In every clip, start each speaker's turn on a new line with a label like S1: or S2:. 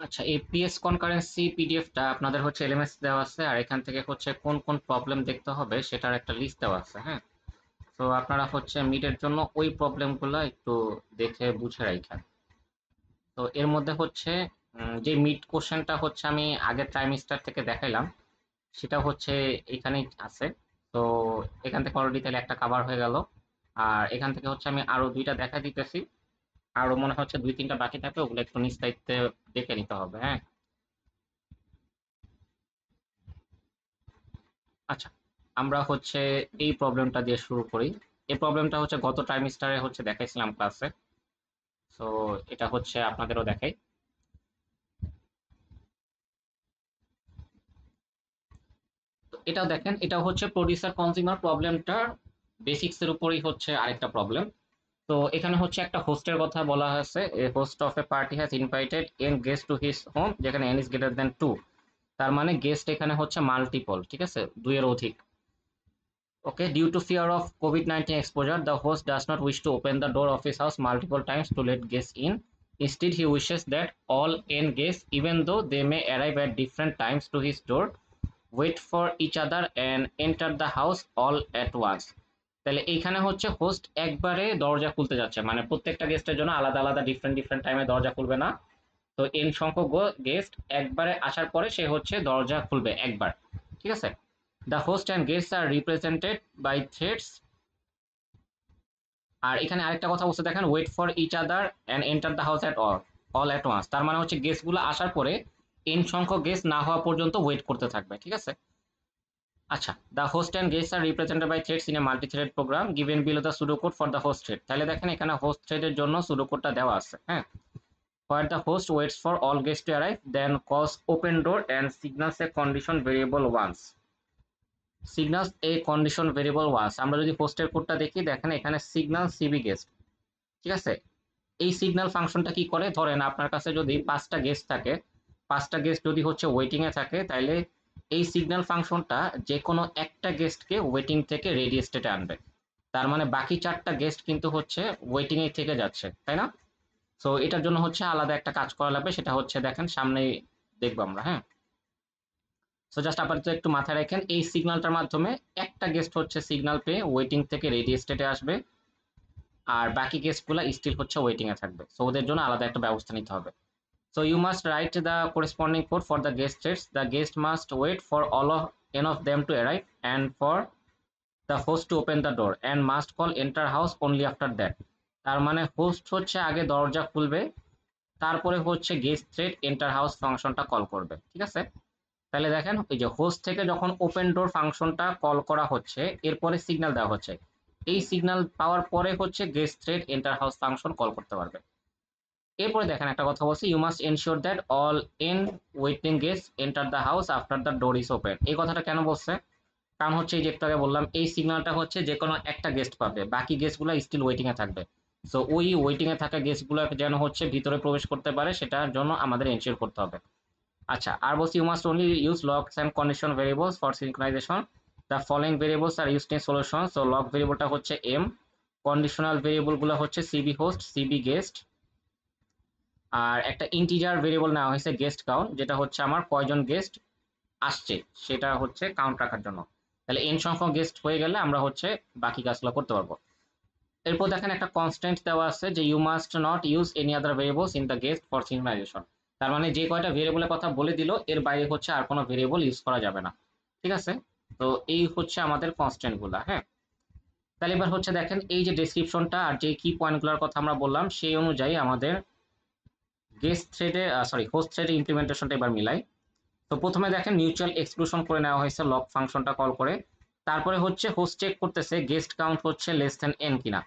S1: আচ্ছা, এই PS concurrency পিডিএফটা আপনাদের হচ্ছে এলএমএস দেওয়া আছে, আর এখান থেকে হচ্ছে কোন কোন প্রবলেম দেখতে হবে সেটার একটা লিস্ট দেওয়া আছে। হ্যাঁ, তো আপনারা হচ্ছে মিডের জন্য ওই প্রবলেমগুলো একটু দেখে বুঝে রাখেন। তো এর মধ্যে হচ্ছে যে মিড কোশ্চেনটা হচ্ছে আমি আগের ট্রাইমিস্টার থেকে দেখাইলাম, সেটা হচ্ছে এখানেই আছে। তো এখান থেকে অলরেডি তাহলে একটা কভার হয়ে গেল। আর এখান থেকে হচ্ছে আমি আরো দুইটা দেখা দিতেছি, আরো মনে হচ্ছে দুই তিনটা বাকি থাকবে, ওগুলো একটু নিজ দায়িত্বে দেখে নিতে হবে। হ্যাঁ, আচ্ছা, আমরা হচ্ছে এই প্রবলেমটা দিয়ে শুরু করি। এই প্রবলেমটা হচ্ছে গত ট্রাইমিস্টারে হচ্ছে দেখাইছিলাম ক্লাসে। সো এটা হচ্ছে আপনাদেরও দেখাই। তো এটাও দেখেন, এটা হচ্ছে প্রডিউসার কনজিউমার প্রবলেমটা বেসিক্স এর উপরই হচ্ছে আরেকটা প্রবলেম। তো এখানে হচ্ছে একটা হোস্টের কথা বলা হয়েছে, a host of a party has invited N guest to his home, যেখানে N is greater than two. তার মানে গেস্ট এখানে হচ্ছে মাল্টিপল, ঠিক আছে, দুইয়ের অধিক। Okay, due to fear of COVID-19 exposure, the host does not wish to open the door of his house multiple times to let guests in. Instead, he wishes that all n guests, even though they may arrive at different times to his door, wait for each other and enter the house all at once. তাহলে এইখানে হচ্ছে host একবারে দরজা খুলতে যাচ্ছে, মানে প্রত্যেকটা গেস্টের জন্য আলাদা আলাদা ডিফারেন্ট ডিফারেন্ট টাইমে দরজা খুলবে না। তো এন সংখ্যক গেস্ট একবারে আসার পরে সে হচ্ছে দরজা খুলবে একবার, ঠিক আছে। The host and guests are represented by threads. আর এখানে আরেকটা কথা বলতে দেখেন, wait for each other and enter the house at all at once. তার মানে হচ্ছে গেস্টগুলো আসার পরে এন সংখ্যক গেস্ট না হওয়া পর্যন্ত ওয়েট করতে থাকবে, ঠিক আছে। আচ্ছা, the host and guests are represented by threads in a multi thread program given below the pseudo code for the host thread. তাহলে দেখেন এখানে হোস্ট থ্রেডের জন্য সুডো কোডটা দেওয়া আছে। হ্যাঁ, where the host waits for all guests to arrive, then calls open door and signals a condition variable once. Signals a condition variable once, আমরা যদি হোস্টের কোডটা দেখি, দেখেন এখানে সিগন্যাল সিবি গেস্ট, ঠিক আছে। এই সিগন্যাল ফাংশনটা কি করে, ধরেন আপনার কাছে যদি 5টা গেস্ট থাকে, 5টা গেস্ট যদি হচ্ছে ওয়েটিং এ থাকে, তাইলে এই সিগন্যাল ফাংশনটা যে কোনো একটা গেস্টকে ওয়েটিং থেকে রেডি স্টেটে আনবে। তার মানে বাকি 4টা গেস্ট কিন্তু হচ্ছে ওয়েটিং এ থেকে যাচ্ছে, তাই না। সো এটার জন্য হচ্ছে আলাদা একটা কাজ করা লাগবে, সেটা হচ্ছে দেখেন সামনেই দেখবো আমরা। হ্যাঁ, সো জাস্ট আপাতত একটু মাথায় রাখেন, এই সিগন্যালটার মাধ্যমে একটা গেস্ট হচ্ছে সিগন্যাল পেয়ে ওয়েটিং থেকে রেডি স্টেটে আসবে, আর বাকি গেস্টগুলো স্টিল হচ্ছে ওয়েটিং এ থাকবে। সো ওদের জন্য আলাদা একটা ব্যবস্থা নিতে হবে। So you must write the corresponding code for the guest states. The guest must wait for all of n of them to arrive and for the host to open the door and must call enter house only after that. তার মানে host হচ্ছে আগে দরজা খুলবে, তারপরে হচ্ছে guest thread enter house ফাংশনটা call করবে, ঠিক আছে। তাহলে দেখেন এই যে হোস্ট থেকে যখন ওপেন ডোর ফাংশনটা কল করা হচ্ছে, এরপরে সিগন্যাল দেওয়া হচ্ছে, এই সিগন্যাল পাওয়ার পরে হচ্ছে guest thread enter house function call করতে পারবে। এরপরে দেখেন একটা কথা বলছি, you must ensure that all N waiting guest enter the house after the door is open. এই কথাটা কেন বলছে, কারণ হচ্ছে এই যে একটু আগে বললাম, এই সিগন্যালটা হচ্ছে যে কোনো একটা গেস্ট পাবে, বাকি গেস্টগুলো স্টিল ওয়েটিং এ থাকবে। সো ওই ওয়েটিং এ থাকা গেস্টগুলো যেন হচ্ছে ভিতরে প্রবেশ করতে পারে, সেটার জন্য আমাদের এনশিওর করতে হবে। আচ্ছা, আর বলছি, you must only use locks and condition variables for synchronisation. The following variables are used in solution. So lock ভেরিয়েবলটা হচ্ছে এম, কন্ডিশনাল ভেরিয়েবলগুলো হচ্ছে সিবি হোস্ট, সিবি গেস্ট, আর একটা ইন্টিজার ভেরিয়েবল নেওয়া হয়েছে গেস্ট কাউন্ট, যেটা হচ্ছে আমার কয়জন গেস্ট আসছে সেটা হচ্ছে কাউন্ট রাখার জন্য। তাহলে এন সংখ্যক গেস্ট হয়ে গেলে আমরা হচ্ছে বাকি কাজগুলো করতে পারবো। এরপর দেখেন একটা কনস্ট্যান্ট দেওয়া আছে যে you must not use any other variables in the guest for synchronization. তার মানে যে কয়টা ভেরিয়েবলের কথা বলে দিল, এর বাইরে হচ্ছে আর কোনো ভেরিয়েবল ইউজ করা যাবে না, ঠিক আছে। তো এই হচ্ছে আমাদের কনস্ট্যান্ট গুলা। হ্যাঁ, তাহলে এবার হচ্ছে দেখেন এই যে ডেসক্রিপশনটা আর যে কি পয়েন্টগুলোর কথা আমরা বললাম, সেই অনুযায়ী আমাদের গেস্ট থ্রেডে সরি হোস্ট থ্রেডে ইমপ্লিমেন্টেশনটা এবার মিলাই। তো প্রথমে দেখেন মিউচুয়াল এক্সক্লুশন করে নেওয়া হয়েছে লক ফাংশনটা কল করে। তারপরে হচ্ছে হোস্ট চেক করতেছে গেস্ট কাউন্ট হচ্ছে লেস দেন এন কিনা।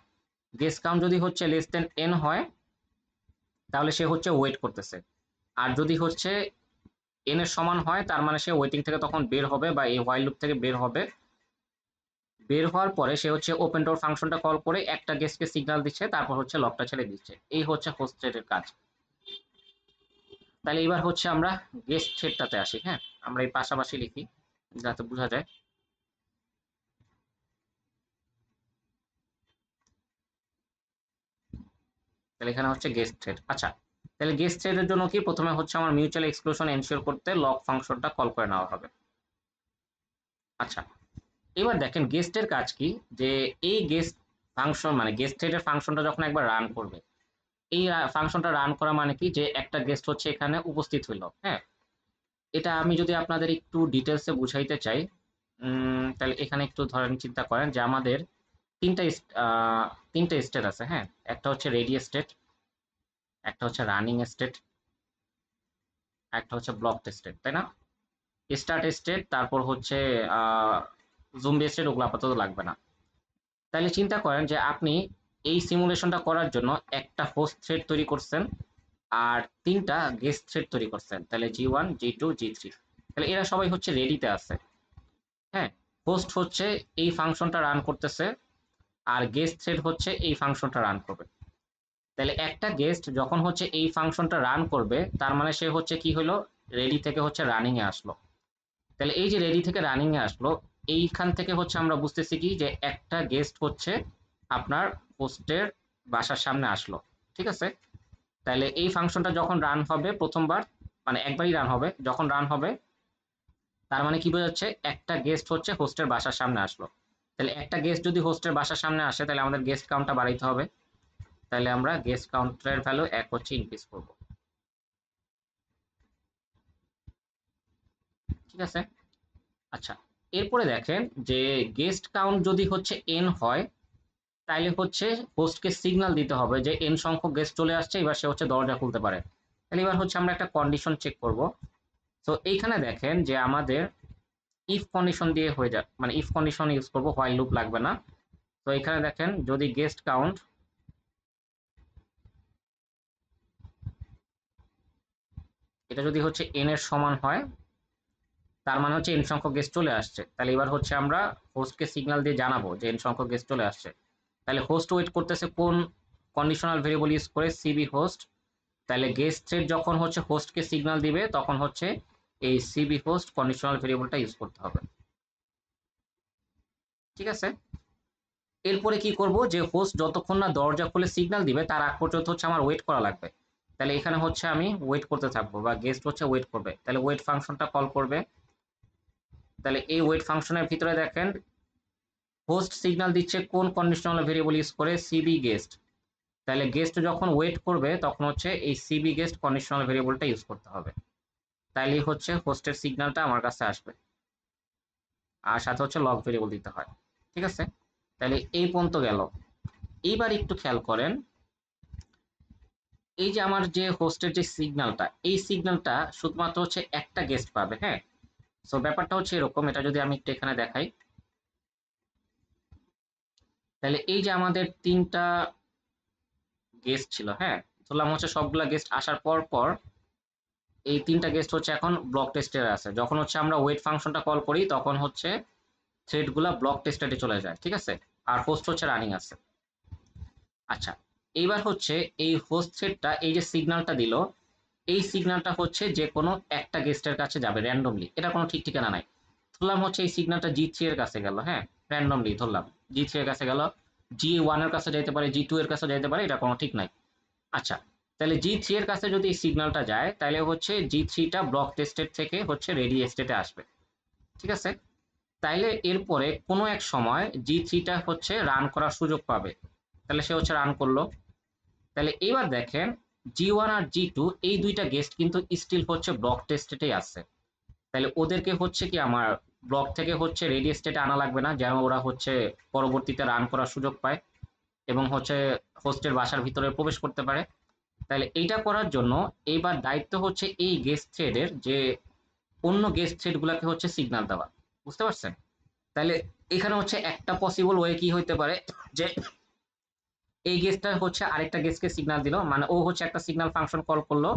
S1: গেস্ট কাউন্ট যদি হচ্ছে লেস দেন এন হয়, তাহলে সে হচ্ছে ওয়েট করতেছে। আর যদি হচ্ছে এন এর সমান হয়, তার মানে সে ওয়েটিং থেকে তখন বের হবে বা এই হোয়াইল লুপ থেকে বের হবে। বের হওয়ার পরে সে হচ্ছে ওপেন ডোর ফাংশনটা কল করে একটা গেস্টকে সিগন্যাল দিচ্ছে, তারপর হচ্ছে লকটা ছেড়ে দিচ্ছে। এই হচ্ছে হোস্ট থ্রেডের কাজ। তাহলে এবার হচ্ছে আমরা গেস্ট থ্রেডটাতে আসি। হ্যাঁ, আমরা এই পাশাপাশি লিখি যাতে বোঝা যায়। তাহলে এখানে হচ্ছে গেস্ট থ্রেড। আচ্ছা, তাহলে গেস্ট থ্রেডের জন্য কি প্রথমে হচ্ছে আমার মিউচুয়াল এক্সক্লুশন এনশিওর করতে লক ফাংশনটা কল করে নেওয়া হবে। আচ্ছা, এবার দেখেন গেস্টের কাজ কি, যে এই গেস্ট ফাংশন মানে গেস্ট থ্রেডের ফাংশনটা যখন একবার রান করবে, এই ফাংশনটা রান করা মানে কি, যে একটা গেস্ট হচ্ছে এখানে উপস্থিত হইল। হ্যাঁ, এটা আমি যদি আপনাদের একটু ডিটেলসে বুঝাইতে চাই, তাহলে এখানে একটু ধরেন চিন্তা করেন যে আমাদের তিনটা তিনটা স্টেট আছে। হ্যাঁ, একটা হচ্ছে রেডি স্টেট, একটা হচ্ছে রানিং স্টেট, একটা হচ্ছে ব্লক স্টেট, তাই না? স্টার্ট স্টেট, তারপর হচ্ছে জুম্বি স্টেট, ওগুলো আপাতত লাগবে না। তাহলে চিন্তা করেন যে আপনি এই সিমুলেশনটা করার জন্য একটা হোস্ট থ্রেড তৈরি করছেন আর তিনটা গেস্ট থ্রেড তৈরি করছেন, তাহলে G1 G2 G3। তাহলে এরা সবাই হচ্ছে রেডিতে আছে। হ্যাঁ, হোস্ট হচ্ছে এই ফাংশনটা রান করতেছে আর গেস্ট থ্রেড হচ্ছে এই ফাংশনটা রান করবে। তাহলে একটা গেস্ট যখন হচ্ছে এই ফাংশনটা রান করবে, তার মানে সে হচ্ছে কি হলো, রেডি থেকে হচ্ছে রানিং এ আসলো। তাহলে এই যে রেডি থেকে রানিং এ আসলো, এইখান থেকে হচ্ছে আমরা বুঝতেছি কি, যে একটা গেস্ট হচ্ছে আপনার হোস্টের বাসার সামনে আসলো। ঠিক আছে? তাহলে এই ফাংশনটা যখন রান হবে প্রথমবার, মানে একবারই রান হবে, যখন রান হবে তার মানে কি বোঝাচ্ছে, একটা গেস্ট হচ্ছে হোস্টের বাসার সামনে আসলো। তাহলে একটা গেস্ট যদি হোস্টের বাসার সামনে আসে, তাহলে আমাদের গেস্ট কাউন্টটা বাড়াইতে হবে। তাহলে আমরা গেস্ট কাউন্টের ভ্যালু 1 হচ্ছে ইনক্রিজ করব। ঠিক আছে? আচ্ছা, এরপরে দেখেন যে গেস্ট কাউন্ট যদি হচ্ছে n হয়, তাইলে হচ্ছে হোস্টকে সিগন্যাল দিতে হবে যে n সংখ্যক গেস্ট চলে আসছে, এবার সে হচ্ছে দরজা খুলতে পারে। তাহলে এবার হচ্ছে আমরা একটা কন্ডিশন চেক করব। তো এইখানে দেখেন যে আমাদের ইফ কন্ডিশন দিয়ে হয়ে যায়, মানে ইফ কন্ডিশন ইউজ করব, হোয়াইল লুপ লাগবে না। তো এখানে দেখেন যদি গেস্ট কাউন্ট এটা যদি হচ্ছে n এর সমান হয়, তার মানে হচ্ছে n সংখ্যক গেস্ট চলে আসছে। তাহলে এবার হচ্ছে আমরা হোস্টকে সিগন্যাল দিয়ে জানাবো যে n সংখ্যক গেস্ট চলে আসছে। তাহলে হোস্ট ওয়েট করতেছে কোন কন্ডিশনাল ভেরিয়েবল ইউজ করে, সিবি হোস্ট। তাহলে গেস্ট থ্রেড যখন হচ্ছে হোস্টকে সিগন্যাল দিবে, তখন হচ্ছে এই সিবি হোস্ট কন্ডিশনাল ভেরিয়েবলটা ইউজ করতে হবে। ঠিক আছে? এরপরে কি করব, যে হোস্ট যতক্ষণ না দরজা খুলে সিগন্যাল দিবে তার আগ পর্যন্ত হচ্ছে আমার ওয়েট করা লাগবে। তাহলে এখানে হচ্ছে আমি ওয়েট করতে থাকবো, বা গেস্ট হচ্ছে ওয়েট করবে। তাহলে ওয়েট ফাংশনটা কল করবে। তাহলে এই ওয়েট ফাংশনের ভিতরে দেখেন হোস্ট সিগন্যাল দিচ্ছে কোন কন্ডিশনাল ভেরিয়েবল ইউজ করে, সিবি গেস্ট। তাহলে গেস্ট যখন ওয়েট করবে তখন হচ্ছে এই সিবি গেস্ট কন্ডিশনাল ভেরিয়েবলটা ইউজ করতে হবে। তাইলেই হচ্ছে হোস্টের সিগন্যালটা আমার কাছে আসবে, আর সাথে হচ্ছে লগ ভেরিয়েবল দিতে হয়। ঠিক আছে? তাহলে এই পর্যন্ত গেল। এইবার একটু খেয়াল করেন, এই যে আমার যে হোস্টের যে সিগন্যালটা, এই সিগন্যালটা শুধুমাত্র হচ্ছে একটা গেস্ট পাবে। হ্যাঁ, সো ব্যাপারটা হচ্ছে এরকম, এটা যদি আমি একটু এখানে দেখাই, তাহলে এই যে আমাদের তিনটা গেস্ট ছিল। হ্যাঁ, ধরলাম হচ্ছে সবগুলা গেস্ট আসার পর পর এই তিনটা গেস্ট হচ্ছে এখন ব্লক টেস্টে আছে। যখন হচ্ছে আমরা ওয়েট ফাংশনটা কল করি, তখন হচ্ছে থ্রেডগুলা ব্লক টেস্টেডে চলে যায়। ঠিক আছে? আর হোস্ট হচ্ছে রানিং আছে। আচ্ছা, এইবার হচ্ছে এই হোস্ট থ্রেডটা এই যে সিগন্যালটা দিল, এই সিগন্যালটা হচ্ছে যে কোনো একটা গেস্টের কাছে যাবে র্যান্ডমলি, এটা কোনো ঠিক ঠিকানা নাই। ধরলাম হচ্ছে এই সিগন্যালটা G3 এর কাছে গেল। হ্যাঁ, র্যান্ডমলি ধরলাম G3 এর কাছে গেল, G1 এর কাছে যাইতে পারে, G2 এর কাছে যাইতে পারে, এটা কোনো ঠিক নাই। আচ্ছা, তাহলে G3 এর কাছে যদি এই সিগন্যালটা যায়, তাহলে হচ্ছে G3টা ব্লক টেস্টেড থেকে হচ্ছে রেডি স্টেটে আসবে। ঠিক আছে? তাইলে এরপরে কোনো এক সময় G3টা হচ্ছে রান করার সুযোগ পাবে, তাহলে সে হচ্ছে রান করলো। তাহলে এবার দেখেন G1 আর G2 এই দুইটা গেস্ট কিন্তু স্টিল হচ্ছে ব্লক টেস্টেডেই আছে। তাহলে ওদেরকে হচ্ছে কি আমার ব্লক থেকে হচ্ছে রেডি স্টেটে আনা লাগবে না, যেন ওরা হচ্ছে পরবর্তীতে রান করার সুযোগ পায় এবং হচ্ছে হোস্টের বাসার ভিতরে প্রবেশ করতে পারে। তাহলে এইটা করার জন্য এইবার দায়িত্ব হচ্ছে এই গেস্ট থ্রেডের, যে অন্য গেস্ট থ্রেড গুলাকে হচ্ছে সিগন্যাল দেওয়া। বুঝতে পারছেন? তাহলে এখানে হচ্ছে একটা পসিবল ওয়ে কি হইতে পারে, যে এই গেস্টটা হচ্ছে আরেকটা গেস্টকে সিগন্যাল দিল, মানে ও হচ্ছে একটা সিগন্যাল ফাংশন কল করলো,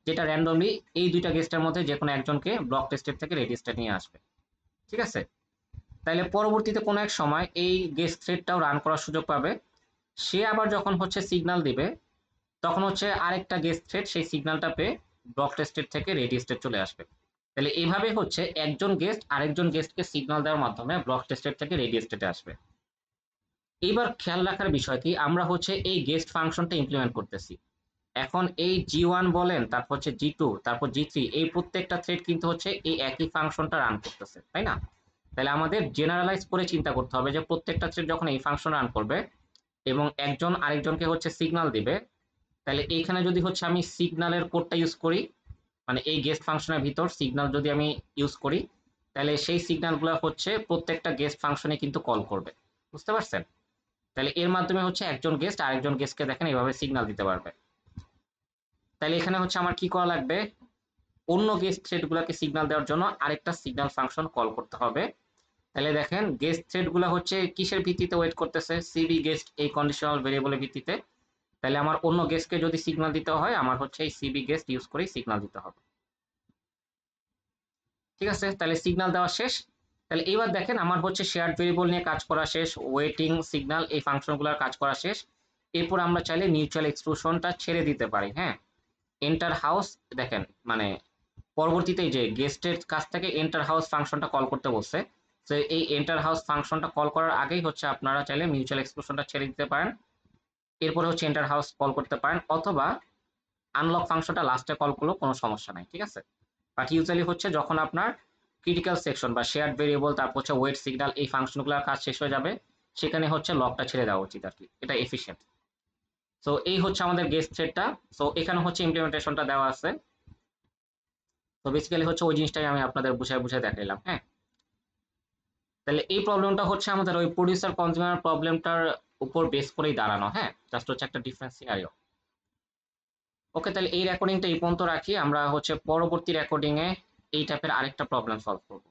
S1: যেটা র্যান্ডমলি এই দুইটা গেস্টের মধ্যে যে কোনো একজনকে ব্লক টেস্টেড থেকে রেডি স্টেট নিয়ে আসবে। ঠিক আছে? তাহলে পরবর্তীতে কোনো এক সময় এই গেস্ট থ্রেডটাও রান করার সুযোগ পাবে। সে আবার যখন হচ্ছে সিগন্যাল দিবে, তখন হচ্ছে আরেকটা গেস্ট থ্রেড সেই সিগন্যালটা পেয়ে ব্লক টেস্টেড থেকে রেডি স্টেট চলে আসবে। তাহলে এইভাবে হচ্ছে একজন গেস্ট আরেকজন গেস্টকে সিগন্যাল দেওয়ার মাধ্যমে ব্লক টেস্টেড থেকে রেডি স্টেটে আসবে। এইবার খেয়াল রাখার বিষয় কি, আমরা হচ্ছে এই গেস্ট ফাংশনটা ইমপ্লিমেন্ট করতেছি। এখন এই G1 বলেন, তারপর হচ্ছে G2, তারপর G3, এই প্রত্যেকটা থ্রেড কিন্তু হচ্ছে এই একই ফাংশনটা রান করতেছে, তাই না? তাহলে আমাদের জেনারেলাইজ করে চিন্তা করতে হবে যে প্রত্যেকটা থ্রেড যখন এই ফাংশন রান করবে এবং একজন আরেকজনকে হচ্ছে সিগন্যাল দিবে, তাহলে এইখানে যদি হচ্ছে আমি সিগন্যালের কোডটা ইউজ করি, মানে এই গেস্ট ফাংশনের ভিতর সিগন্যাল যদি আমি ইউজ করি, তাহলে সেই সিগন্যালগুলো হচ্ছে প্রত্যেকটা গেস্ট ফাংশনে কিন্তু কল করবে। বুঝতে পারছেন? তাহলে এর মাধ্যমে হচ্ছে একজন গেস্ট আরেকজন গেস্টকে দেখেন এইভাবে সিগন্যাল দিতে পারবে। তাহলে এখানে হচ্ছে আমার কি করা লাগবে, অন্য গেস্ট থ্রেডগুলোকে সিগন্যাল দেওয়ার জন্য আরেকটা সিগন্যাল ফাংশন কল করতে হবে। তাহলে দেখেন গেস্ট থ্রেডগুলো হচ্ছে কিসের ভিত্তিতে ওয়েট করতেছে, সিবি গেস্ট এই কন্ডিশনাল ভেরিয়েবলের ভিত্তিতে। তাহলে আমার অন্য গেস্টকে যদি সিগন্যাল দিতে হয়, আমার হচ্ছে এই সিবি গেস্ট ইউজ করেই সিগন্যাল দিতে হবে। ঠিক আছে, তাহলে সিগন্যাল দেওয়া শেষ। তাহলে এইবার দেখেন আমার হচ্ছে শেয়ার্ড ভেরিয়েবল নিয়ে কাজ করা শেষ, ওয়েটিং, সিগন্যাল, এই ফাংশনগুলোর কাজ করা শেষ। এরপর আমরা চাইলে মিউচুয়াল এক্সক্লুশনটা ছেড়ে দিতে পারি। হ্যাঁ, এন্টার হাউস, দেখেন মানে পরবর্তীতে যে গেস্টের কাছ থেকে এন্টার হাউস ফাংশনটা কল করতে বলছে, তো এই এন্টার হাউস ফাংশনটা কল করার আগেই হচ্ছে আপনারা চাইলে মিউচুয়াল এক্সক্লুশনটা ছেড়ে দিতে পারেন। এরপরে হচ্ছে এন্টার হাউস কল করতে পারেন, অথবা আনলক ফাংশনটা লাস্টে কল করলেও কোনো সমস্যা নাই। ঠিক আছে, বাট ইউজুয়ালি হচ্ছে যখন আপনার ক্রিটিক্যাল সেকশন বা শেয়ার্ড ভেরিয়েবল, তারপর হচ্ছে ওয়েট, সিগন্যাল, এই ফাংশনগুলোর কাজ শেষ হয়ে যাবে, সেখানে হচ্ছে লকটা ছেড়ে দেওয়া উচিত আর কি, এটা এফিশিয়েন্ট। সো এই হচ্ছে আমাদের গেস্ট থ্রেডটা। সো এখানে হচ্ছে ইমপ্লিমেন্টেশনটা দেওয়া আছে। তো বেসিক্যালি হচ্ছে ওই জিনিসটাই আমি আপনাদের বুঝায় বুঝায় দেখাইলাম। হ্যাঁ, তাহলে এই প্রবলেমটা হচ্ছে আমাদের ওই প্রডিউসার কনজিউমার প্রবলেমটার উপর বেস করেই দাঁড়ানো। হ্যাঁ, জাস্ট হচ্ছে একটা ডিফারেন্ট সিনারিও। ওকে, তাহলে এই রেকর্ডিংটা এই পর্যন্ত রাখি, আমরা হচ্ছে পরবর্তী রেকর্ডিং এ এই টাইপের আরেকটা প্রবলেম সলভ করবো।